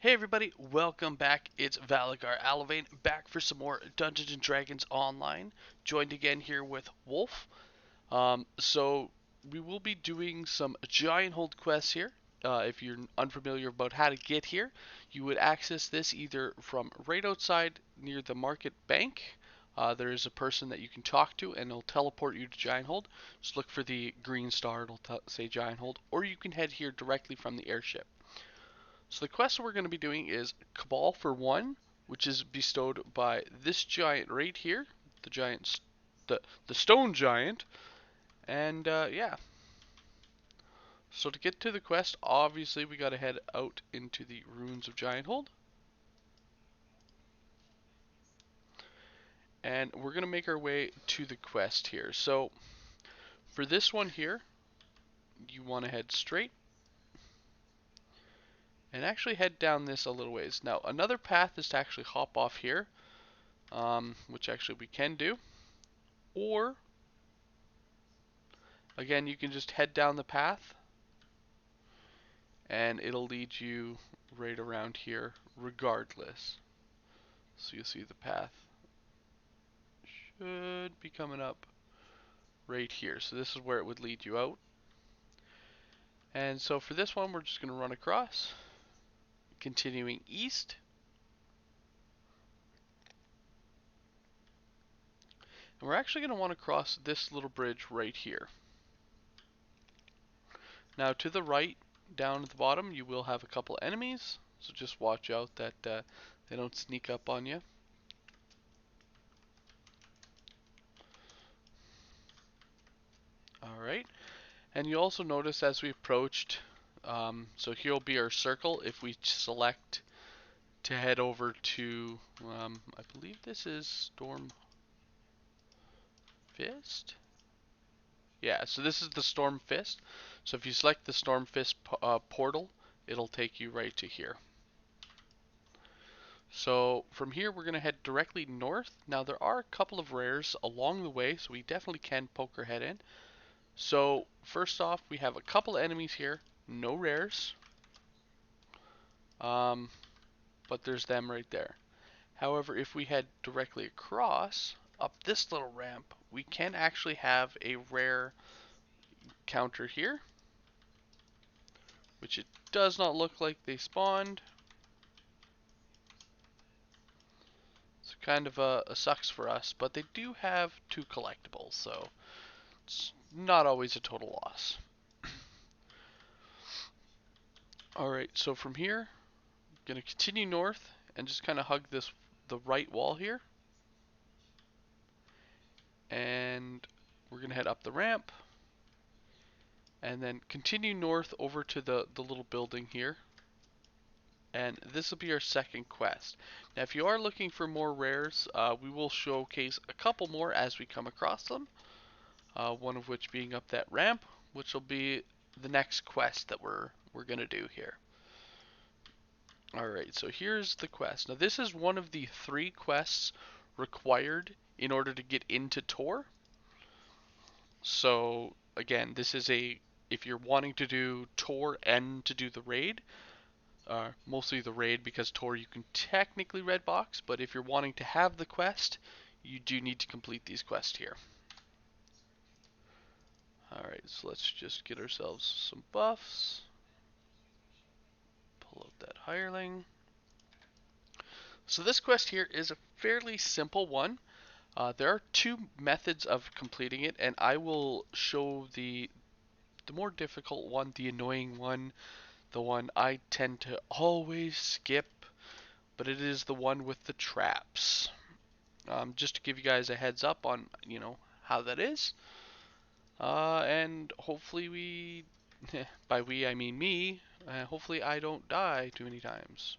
Hey everybody, welcome back. It's Valagar Aloevain back for some more Dungeons and Dragons Online. Joined again here with Wolf. So we will be doing some giant hold quests here. If you're unfamiliar about how to get here, you would access this either from right outside near the market bank. There is a person that you can talk to and it'll teleport you to Giant Hold. Just look for the green star, it'll say Giant Hold, or you can head here directly from the airship. So the quest we're going to be doing is Cabal for 1, which is bestowed by this giant right here, the giant, the stone giant, and yeah. So to get to the quest, obviously we got to head out into the ruins of Giant Hold, and we're going to make our way to the quest here. So for this one here, you want to head straight and actually head down this a little ways. Now another path is to actually hop off here, which actually we can do, or again, you can just head down the path and it'll lead you right around here regardless. So you'll see the path should be coming up right here. So this is where it would lead you out. And so for this one, we're just going to run across, continuing east. And we're actually going to want to cross this little bridge right here. Now to the right, down at the bottom, you will have a couple enemies. So just watch out that they don't sneak up on you. Alright. And you also notice as we approached, so here will be our circle. If we select to head over to, I believe this is Storm Fist? Yeah, so this is the Storm Fist. So if you select the Storm Fist portal, it'll take you right to here. So from here, we're going to head directly north. Now there are a couple of rares along the way, so we definitely can poke our head in. So first off, we have a couple of enemies here, no rares. But there's them right there. However, if we head directly across, up this little ramp, we can actually have a rare counter here, which it does not look like they spawned. It's kind of a sucks for us, but they do have 2 collectibles, so it's not always a total loss. Alright, so from here, I'm going to continue north and just kind of hug the right wall here. And we're going to head up the ramp. And then continue north over to the little building here. And this will be our second quest. Now if you are looking for more rares, we will showcase a couple more as we come across them. One of which being up that ramp, which will be the next quest that we're going to do here. Alright, so here's the quest. Now this is one of the 3 quests required in order to get into Tor. So again, this is if you're wanting to do Tor and to do the raid, mostly the raid because Tor you can technically red box, but if you're wanting to have the quest, you do need to complete these quests here. Alright, so let's just get ourselves some buffs. Pull out that hireling. So this quest here is a fairly simple one. There are 2 methods of completing it, and I will show the more difficult one, the annoying one, the one I tend to always skip, but it is the one with the traps. Just to give you guys a heads up on, how that is. And hopefully by we I mean me, hopefully I don't die too many times.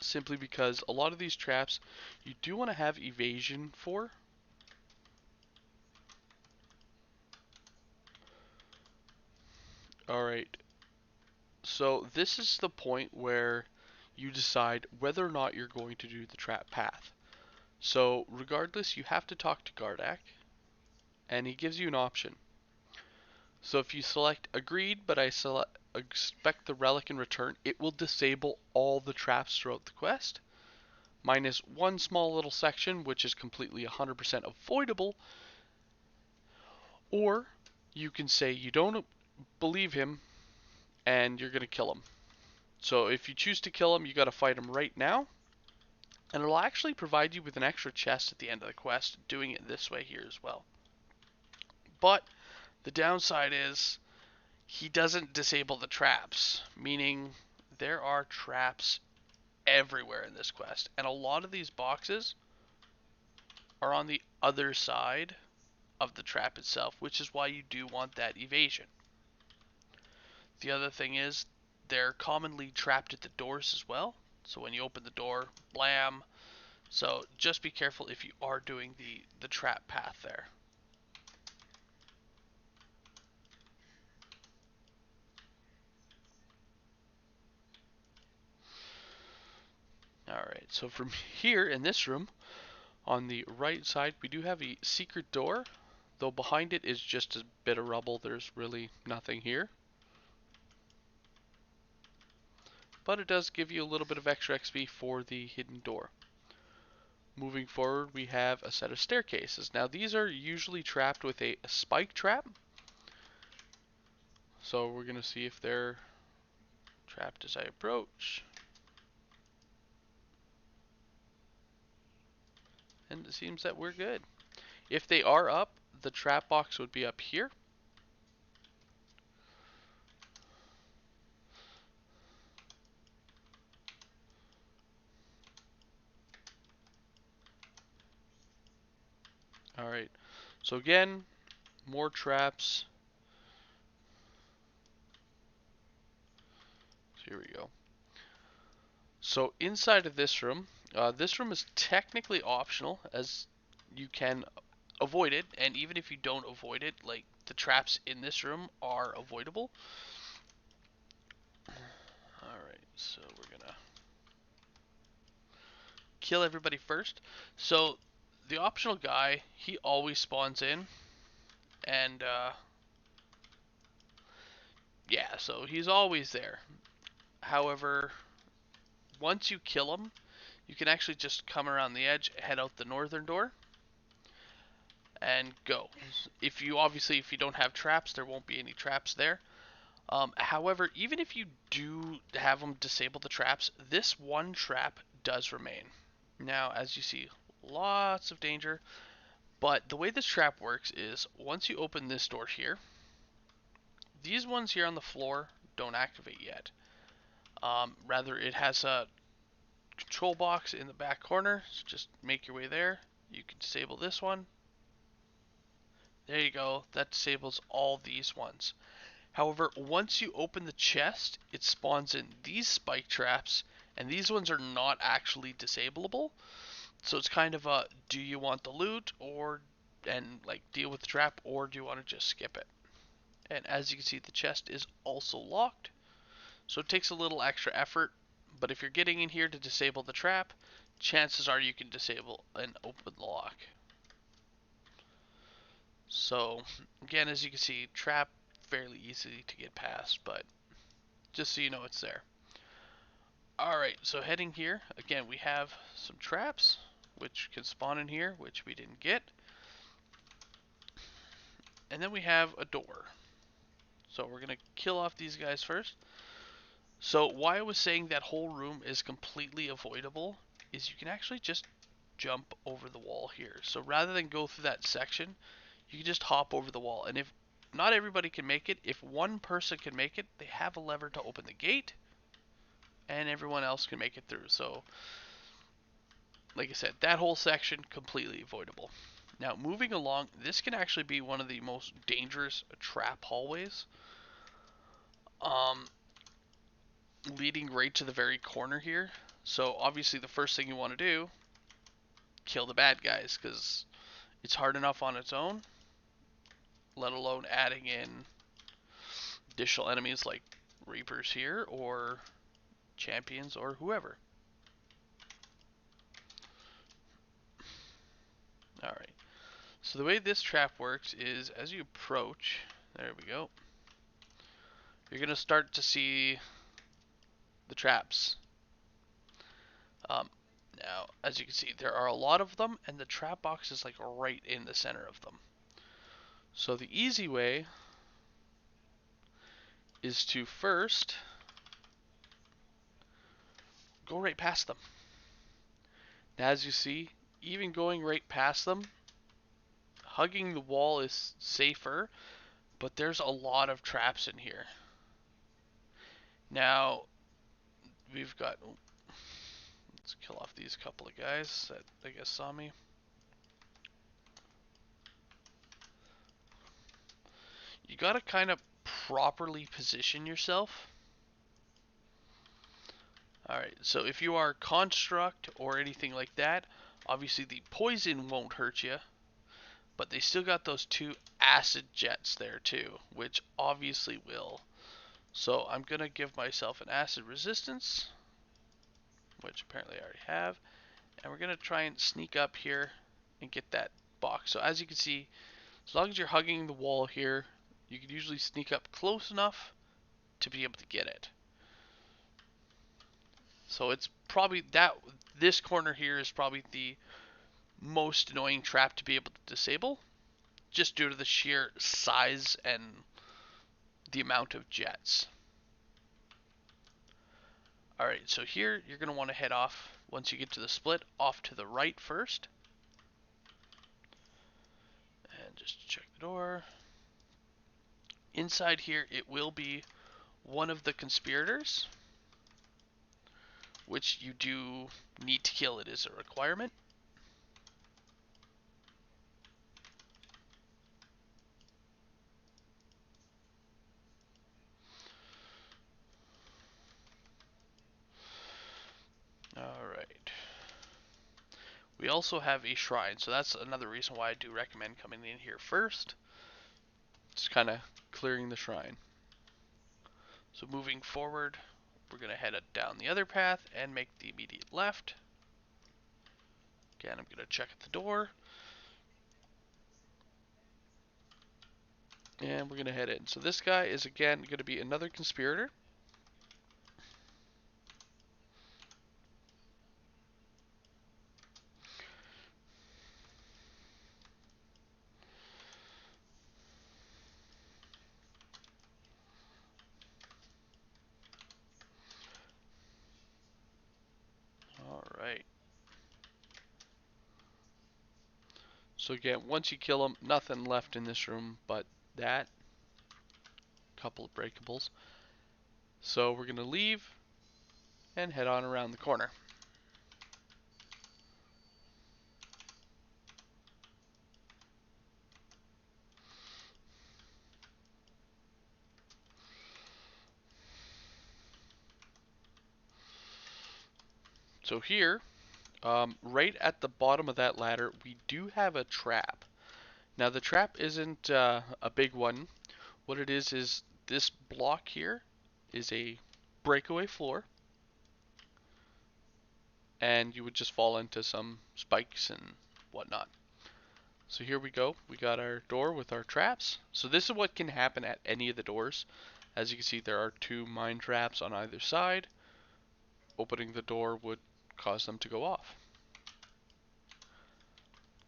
Simply because a lot of these traps you do want to have evasion for. Alright, so this is the point where you decide whether or not you're going to do the trap path. So regardless, you have to talk to Gardak, and he gives you an option. So if you select agreed, but I expect the relic in return, it will disable all the traps throughout the quest, minus one small little section which is completely 100% avoidable. Or you can say you don't believe him and you're going to kill him. So if you choose to kill him, you got to fight him right now, and it'll actually provide you with an extra chest at the end of the quest, doing it this way here as well. But the downside is he doesn't disable the traps, meaning there are traps everywhere in this quest, and a lot of these boxes are on the other side of the trap itself, which is why you do want that evasion. The other thing is they're commonly trapped at the doors as well, so when you open the door, blam. So just be careful if you are doing the trap path there. Alright, so from here in this room, on the right side, we do have a secret door, though behind it is just a bit of rubble. There's really nothing here. But it does give you a little bit of extra XP for the hidden door. Moving forward, we have a set of staircases. Now these are usually trapped with a spike trap. So we're going to see if they're trapped as I approach. And it seems that we're good. If they are up, the trap box would be up here. Alright, so again, more traps. So here we go. So inside of this room is technically optional, as you can avoid it, and even if you don't avoid it, like the traps in this room are avoidable. Alright, so we're gonna kill everybody first. So the optional guy, he always spawns in, and yeah, so he's always there. However, once you kill him, you can actually just come around the edge, head out the northern door, and go. If you don't have traps, there won't be any traps there. However, even if you do have them disable the traps, this one trap does remain. Now, as you see, lots of danger, but the way this trap works is once you open this door here, these ones here on the floor don't activate yet. Rather, it has a control box in the back corner, so just make your way there. You can disable this one. There you go, that disables all these ones. However, once you open the chest, it spawns in these spike traps, and these ones are not actually disableable. So it's kind of a, do you want the loot and like deal with the trap, or do you want to just skip it? And as you can see, the chest is also locked, so it takes a little extra effort. But if you're getting in here to disable the trap, chances are you can disable and open the lock. So again, as you can see, trap fairly easy to get past, but just so you know it's there. Alright, so heading here, again we have some traps, which can spawn in here, which we didn't get. And then we have a door. So we're going to kill off these guys first. So why I was saying that whole room is completely avoidable is you can actually just jump over the wall here. So rather than go through that section, you can just hop over the wall. And if not everybody can make it, if one person can make it, they have a lever to open the gate, and everyone else can make it through. So like I said, that whole section completely avoidable. Now moving along, this can actually be one of the most dangerous trap hallways. Leading right to the very corner here. So obviously the first thing you want to do, kill the bad guys, because it's hard enough on its own, let alone adding in additional enemies like Reapers here, or champions, or whoever. Alright, so the way this trap works is as you approach, there we go, you're going to start to see the traps. Um, Now, as you can see, there are a lot of them, and the trap box is like right in the center of them. So the easy way is to first go right past them. Now, as you see, even going right past them, hugging the wall is safer, but there's a lot of traps in here. Now, we've got... Let's kill off these couple of guys that I guess saw me. You gotta kind of properly position yourself. Alright, so if you are construct or anything like that, obviously the poison won't hurt you, but they still got those two acid jets there too, which obviously will. So I'm gonna give myself an acid resistance, which apparently I already have, and we're gonna try and sneak up here and get that box. So as you can see, as long as you're hugging the wall here, you can usually sneak up close enough to be able to get it. So it's probably that this corner here is probably the most annoying trap to be able to disable, just due to the sheer size and the amount of jets. Alright, so here you're going to want to head off, once you get to the split, off to the right first. And just check the door. Inside here it will be one of the conspirators, which you do need to kill. It is a requirement. Alright. We also have a shrine, so that's another reason why I do recommend coming in here first. Just kind of clearing the shrine. So moving forward, we're going to head down the other path and make the immediate left. Again, I'm going to check at the door. And we're going to head in. So this guy is again going to be another conspirator. Alright. So again, once you kill him, nothing left in this room but that. Couple of breakables. So we're going to leave and head on around the corner. So here, right at the bottom of that ladder, we do have a trap. Now the trap isn't a big one. What it is this block here is a breakaway floor, and you would just fall into some spikes and whatnot. So here we go. We got our door with our traps. So this is what can happen at any of the doors. As you can see, there are two mine traps on either side. Opening the door would cause them to go off.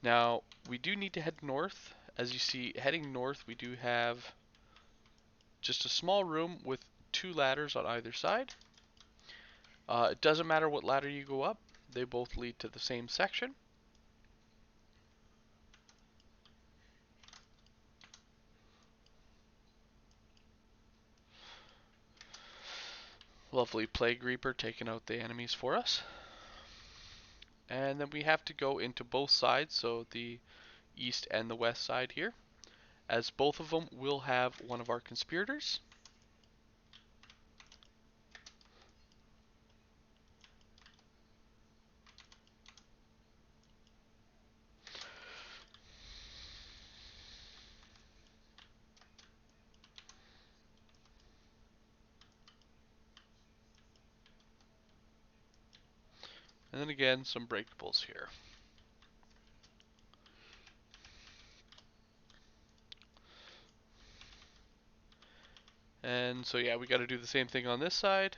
Now, we do need to head north. As you see, heading north, we do have just a small room with two ladders on either side. It doesn't matter what ladder you go up, they both lead to the same section. Lovely Plague Reaper taking out the enemies for us. And then we have to go into both sides, so the east and the west side here, as both of them will have one of our conspirators. And then again, some breakables here. And so yeah, we got to do the same thing on this side.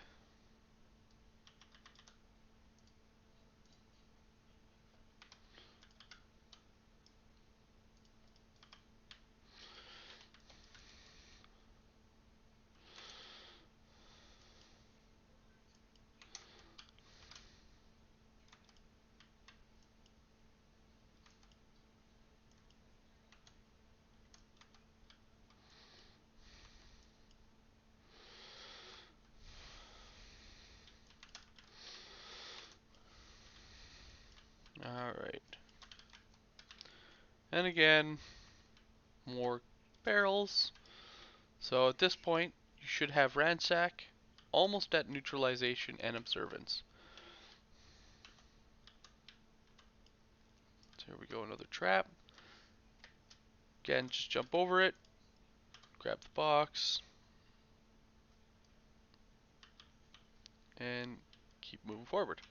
Alright. And again, more barrels. So at this point, you should have ransack almost at neutralization and observance. So here we go, another trap. Again, just jump over it, grab the box, and keep moving forward.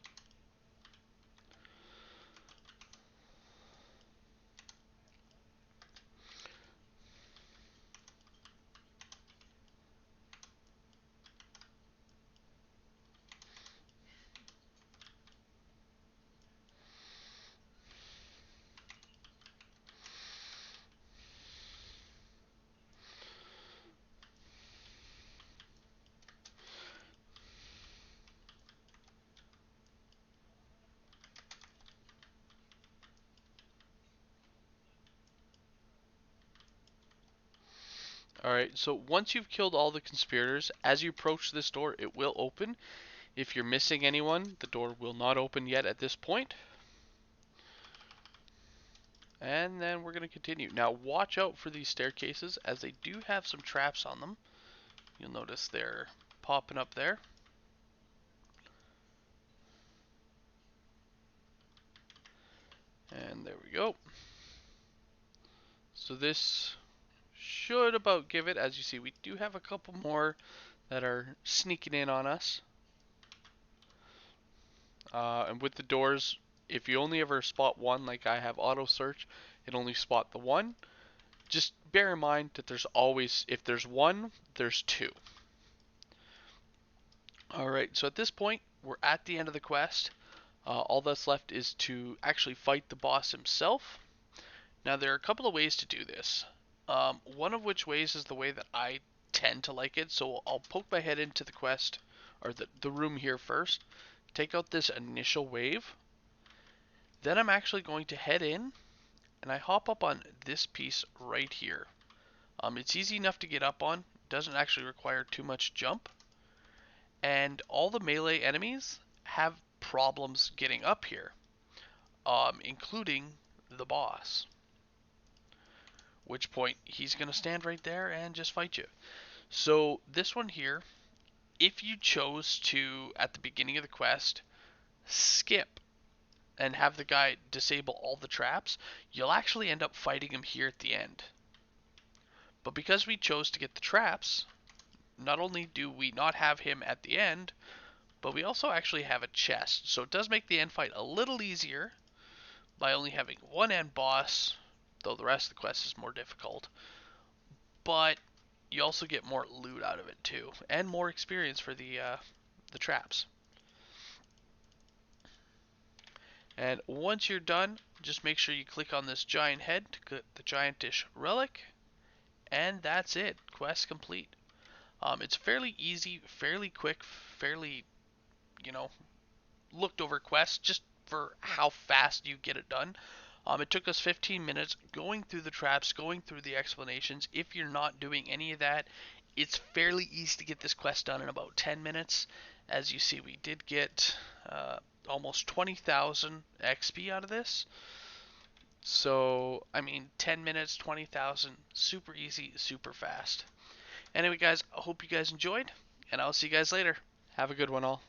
Alright, so once you've killed all the conspirators, as you approach this door, it will open. If you're missing anyone, the door will not open yet at this point. And then we're going to continue. Now watch out for these staircases, as they do have some traps on them. You'll notice they're popping up there. And there we go. So this should about give it. As you see, we do have a couple more that are sneaking in on us. And with the doors, if you only ever spot one, like I have auto search, it only spot the one. Just bear in mind that there's always, if there's one, there's two. Alright, so at this point, we're at the end of the quest. All that's left is to actually fight the boss himself. Now, there are a couple of ways to do this. One of which ways is the way that I tend to like it. So I'll poke my head into the quest, or the room here first. Take out this initial wave. Then I'm actually going to head in, and I hop up on this piece right here. It's easy enough to get up on. Doesn't actually require too much jump. And all the melee enemies have problems getting up here, including the boss. Which point he's going to stand right there and just fight you. So this one here, if you chose to, at the beginning of the quest, skip and have the guy disable all the traps, you'll actually end up fighting him here at the end. But because we chose to get the traps, not only do we not have him at the end, but we also actually have a chest. So it does make the end fight a little easier by only having one end boss, though the rest of the quest is more difficult. But you also get more loot out of it too, and more experience for the traps. And once you're done, just make sure you click on this giant head to get the giantish relic, and that's it. Quest complete. It's fairly easy, fairly quick, fairly, you know, looked over quest just for how fast you get it done. It took us 15 minutes going through the traps, going through the explanations. If you're not doing any of that, it's fairly easy to get this quest done in about 10 minutes. As you see, we did get almost 20,000 XP out of this. So, I mean, 10 minutes, 20,000, super easy, super fast. Anyway, guys, I hope you guys enjoyed, and I'll see you guys later. Have a good one, all.